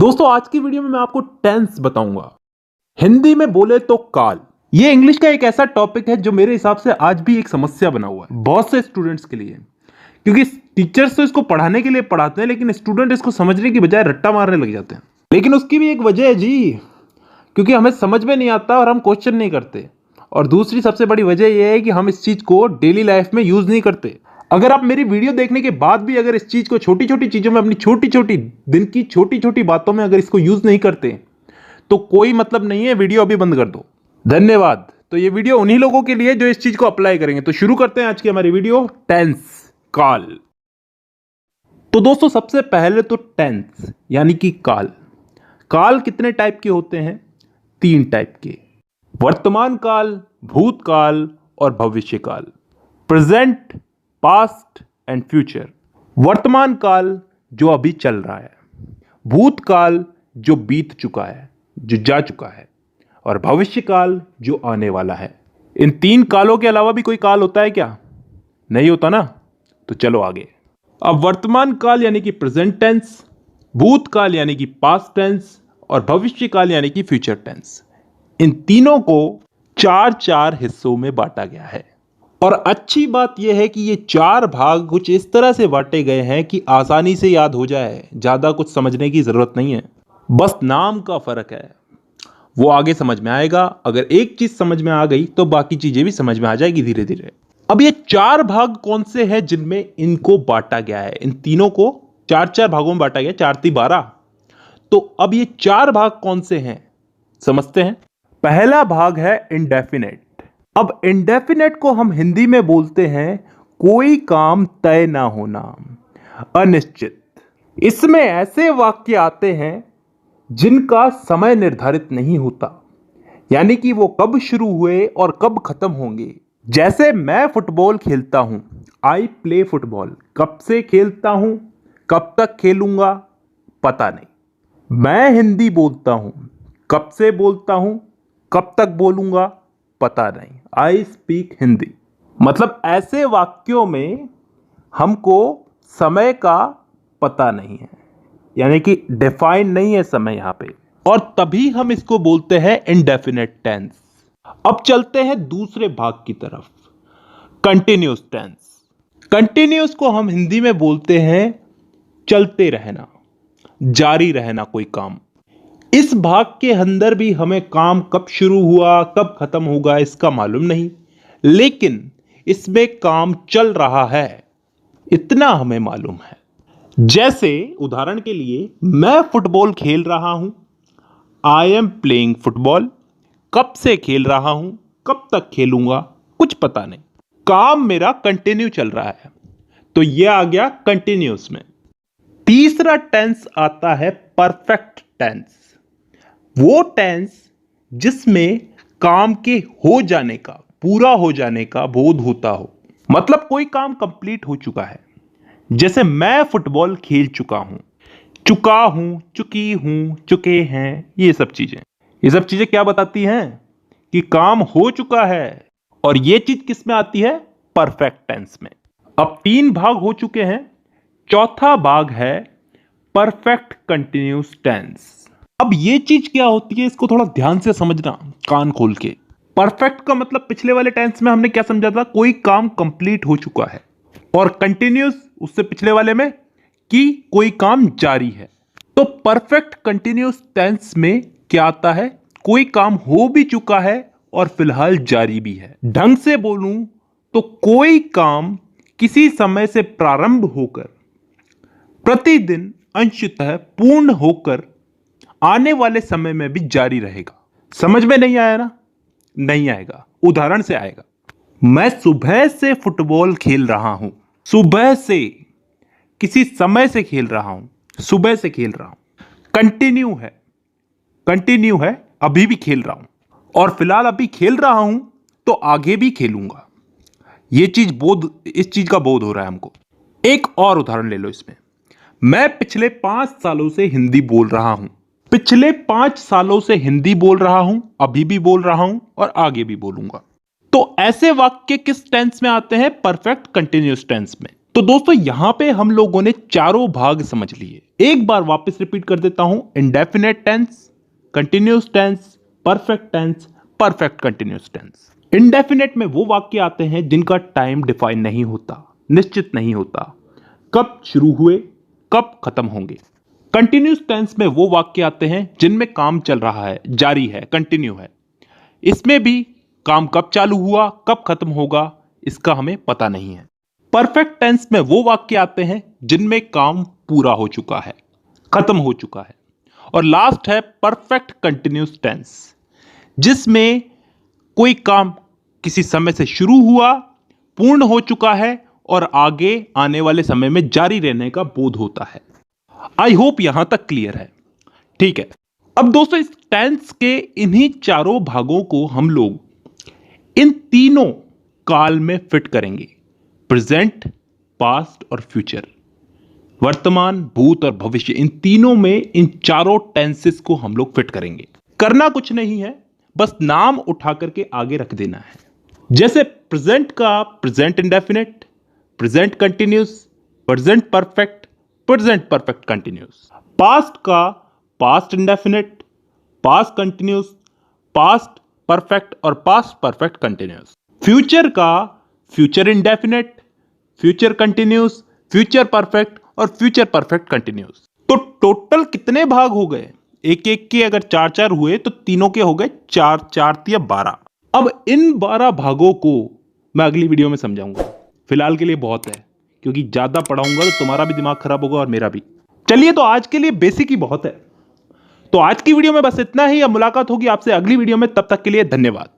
दोस्तों आज की वीडियो में मैं आपको टेंस बताऊंगा। हिंदी में बोले तो काल। ये इंग्लिश का एक ऐसा टॉपिक है जो मेरे हिसाब से आज भी एक समस्या बना हुआ है बहुत से स्टूडेंट्स के लिए, क्योंकि टीचर्स तो इसको पढ़ाने के लिए पढ़ाते हैं लेकिन स्टूडेंट इसको समझने की बजाय रट्टा मारने लग जाते हैं। लेकिन उसकी भी एक वजह है जी, क्योंकि हमें समझ में नहीं आता और हम क्वेश्चन नहीं करते। और दूसरी सबसे बड़ी वजह यह है कि हम इस चीज को डेली लाइफ में यूज नहीं करते। अगर आप मेरी वीडियो देखने के बाद भी अगर इस चीज को छोटी छोटी चीजों में, अपनी छोटी छोटी दिन की छोटी छोटी बातों में अगर इसको यूज नहीं करते तो कोई मतलब नहीं है, वीडियो अभी बंद कर दो। धन्यवाद। तो ये वीडियो उन्हीं लोगों के लिए जो इस चीज को अप्लाई करेंगे। तो शुरू करते हैं आज की हमारी वीडियो, टेंस, काल। तो दोस्तों सबसे पहले तो टेंस यानी कि काल। काल कितने टाइप के होते हैं? 3 टाइप के, वर्तमान काल, भूतकाल और भविष्य काल। Present, past and future. वर्तमान काल जो अभी चल रहा है, भूतकाल जो बीत चुका है, जो जा चुका है, और भविष्य काल जो आने वाला है। इन 3 कालों के अलावा भी कोई काल होता है क्या? नहीं होता ना। तो चलो आगे। अब वर्तमान काल यानी कि प्रेजेंट टेंस, भूतकाल यानी कि पास्ट टेंस और भविष्य काल यानी कि फ्यूचर टेंस, इन तीनों को 4 हिस्सों में बांटा गया है। और अच्छी बात यह है कि ये 4 भाग कुछ इस तरह से बांटे गए हैं कि आसानी से याद हो जाए, ज्यादा कुछ समझने की जरूरत नहीं है, बस नाम का फर्क है। वो आगे समझ में आएगा। अगर एक चीज समझ में आ गई तो बाकी चीजें भी समझ में आ जाएगी धीरे धीरे। अब ये 4 भाग कौन से हैं जिनमें इनको बांटा गया है? इन तीनों को 4 भागों में बांटा गया, 4 × 12। तो अब ये 4 भाग कौन से हैं समझते हैं। पहला भाग है इंडेफिनेट। अब इंडेफिनेट को हम हिंदी में बोलते हैं कोई काम तय ना होना, अनिश्चित। इसमें ऐसे वाक्य आते हैं जिनका समय निर्धारित नहीं होता, यानी कि वो कब शुरू हुए और कब खत्म होंगे। जैसे मैं फुटबॉल खेलता हूं, आई प्ले फुटबॉल। कब से खेलता हूं, कब तक खेलूंगा, पता नहीं। मैं हिंदी बोलता हूं, कब से बोलता हूं, कब तक बोलूंगा, पता नहीं। I speak Hindi. मतलब ऐसे वाक्यों में हमको समय का पता नहीं है, यानी कि डिफाइन नहीं है समय यहां पे, और तभी हम इसको बोलते हैं इंडेफिनेट टेंस। अब चलते हैं दूसरे भाग की तरफ, कंटिन्यूअस टेंस। कंटिन्यूअस को हम हिंदी में बोलते हैं चलते रहना, जारी रहना कोई काम। इस भाग के अंदर भी हमें काम कब शुरू हुआ कब खत्म होगा इसका मालूम नहीं, लेकिन इसमें काम चल रहा है इतना हमें मालूम है। जैसे उदाहरण के लिए, मैं फुटबॉल खेल रहा हूं, आई एम प्लेइंग फुटबॉल। कब से खेल रहा हूं, कब तक खेलूंगा, कुछ पता नहीं। काम मेरा कंटिन्यू चल रहा है, तो यह आ गया कंटिन्यूअस में। तीसरा टेंस आता है परफेक्ट टेंस। वो टेंस जिसमें काम के हो जाने का, पूरा हो जाने का बोध होता हो, मतलब कोई काम कंप्लीट हो चुका है। जैसे मैं फुटबॉल खेल चुका हूं, चुकी हूं, चुके हैं। ये सब चीजें क्या बताती हैं? कि काम हो चुका है। और ये चीज किस में आती है? परफेक्ट टेंस में। अब 3 भाग हो चुके हैं, चौथा भाग है परफेक्ट कंटिन्यूअस टेंस। अब ये चीज क्या होती है, इसको थोड़ा ध्यान से समझना, कान खोल के। परफेक्ट का मतलब पिछले वाले टेंस में हमने क्या समझा था? कोई काम कंप्लीट हो चुका है। और कंटिन्यूअस उससे पिछले वाले में कि कोई काम जारी है। तो परफेक्ट कंटिन्यूअस टेंस में क्या आता है? कोई काम हो भी चुका है और फिलहाल जारी भी है। ढंग से बोलूं तो कोई काम किसी समय से प्रारंभ होकर प्रतिदिन अंशतः पूर्ण होकर आने वाले समय में भी जारी रहेगा। समझ में नहीं आया ना? नहीं आएगा, उदाहरण से आएगा। मैं सुबह से फुटबॉल खेल रहा हूं। सुबह से, किसी समय से खेल रहा हूं, सुबह से खेल रहा हूं। कंटिन्यू है, अभी भी खेल रहा हूं, और फिलहाल अभी खेल रहा हूं तो आगे भी खेलूंगा। इस चीज का बोध हो रहा है हमको। एक और उदाहरण ले लो इसमें। मैं पिछले 5 सालों से हिंदी बोल रहा हूं। पिछले 5 सालों से हिंदी बोल रहा हूं, अभी भी बोल रहा हूं और आगे भी बोलूंगा। तो ऐसे वाक्य किस टेंस में आते हैं? परफेक्ट कंटिन्यूअस टेंस में। तो दोस्तों यहां पे हम लोगों ने चारों भाग समझ लिए। एक बार वापस रिपीट कर देता हूं, indefinite tense, continuous tense, perfect tense, perfect continuous tense. Indefinite में वो वाक्य आते हैं जिनका टाइम डिफाइन नहीं होता, निश्चित नहीं होता, कब शुरू हुए कब खत्म होंगे। कंटिन्यूस टेंस में वो वाक्य आते हैं जिनमें काम चल रहा है, जारी है, कंटिन्यू है। इसमें भी काम कब चालू हुआ कब खत्म होगा इसका हमें पता नहीं है। परफेक्ट टेंस में वो वाक्य आते हैं जिनमें काम पूरा हो चुका है, खत्म हो चुका है। और लास्ट है परफेक्ट कंटिन्यूस टेंस, जिसमें कोई काम किसी समय से शुरू हुआ, पूर्ण हो चुका है और आगे आने वाले समय में जारी रहने का बोध होता है। आई होप यहां तक क्लियर है। ठीक है, अब दोस्तों इस टेंस के इन्हीं चारों भागों को हम लोग इन तीनों काल में फिट करेंगे, प्रेजेंट, पास्ट और फ्यूचर। वर्तमान, भूत और भविष्य, इन तीनों में इन चारों टेंसेस को हम लोग फिट करेंगे। करना कुछ नहीं है, बस नाम उठा करके आगे रख देना है। जैसे प्रेजेंट का present indefinite, present continuous, present perfect, present perfect continuous. Past का past indefinite, past continuous, past perfect और पास्ट परफेक्ट कंटिन्यूस। फ्यूचर का future indefinite, future continuous, future perfect और फ्यूचर परफेक्ट कंटिन्यूस। तो टोटल कितने भाग हो गए? एक एक के अगर चार चार हुए तो तीनों के हो गए चार, चार या 12। अब इन 12 भागों को मैं अगली वीडियो में समझाऊंगा। फिलहाल के लिए बहुत है, क्योंकि ज्यादा पढ़ाऊंगा तो तुम्हारा भी दिमाग खराब होगा और मेरा भी। चलिए, तो आज के लिए बेसिक ही बहुत है। तो आज की वीडियो में बस इतना ही। अब मुलाकात होगी आपसे अगली वीडियो में, तब तक के लिए धन्यवाद।